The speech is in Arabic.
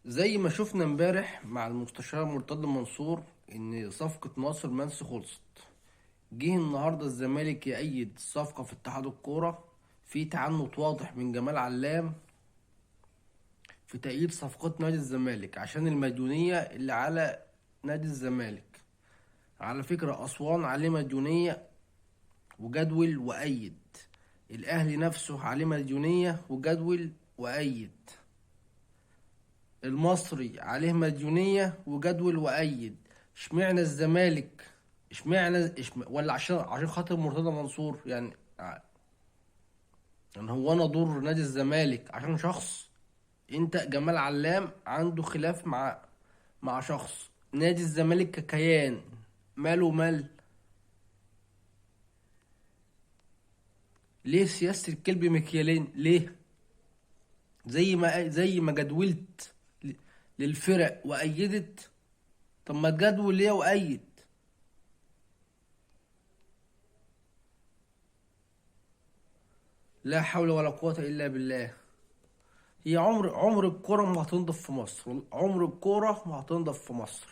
زي ما شفنا امبارح مع المستشار مرتضى منصور ان صفقة ناصر منسي خلصت. جه النهارده الزمالك يأيد الصفقة في اتحاد الكورة. في تعنت واضح من جمال علام في تأييد صفقات نادي الزمالك عشان المديونية اللي على نادي الزمالك. على فكرة أسوان عليه مديونية وجدول وأيد. الأهلي نفسه عليه مديونية وجدول وأيد. المصري عليه مديونية وجدول وأيد. اشمعنى الزمالك؟ ولا عشان خاطر مرتضى منصور يعني هو انا اضر نادي الزمالك عشان شخص؟ انت جمال علام عنده خلاف مع شخص. نادي الزمالك ككيان ماله مال. ليه سياسة الكلب مكيالين ليه؟ زي ما جدولت للفرق وأيدت. طب ما تجدول ليه وأيد؟ لا حول ولا قوة إلا بالله. هي عمر الكرة ما هتنضف في مصر، عمر الكرة ما هتنضف في مصر.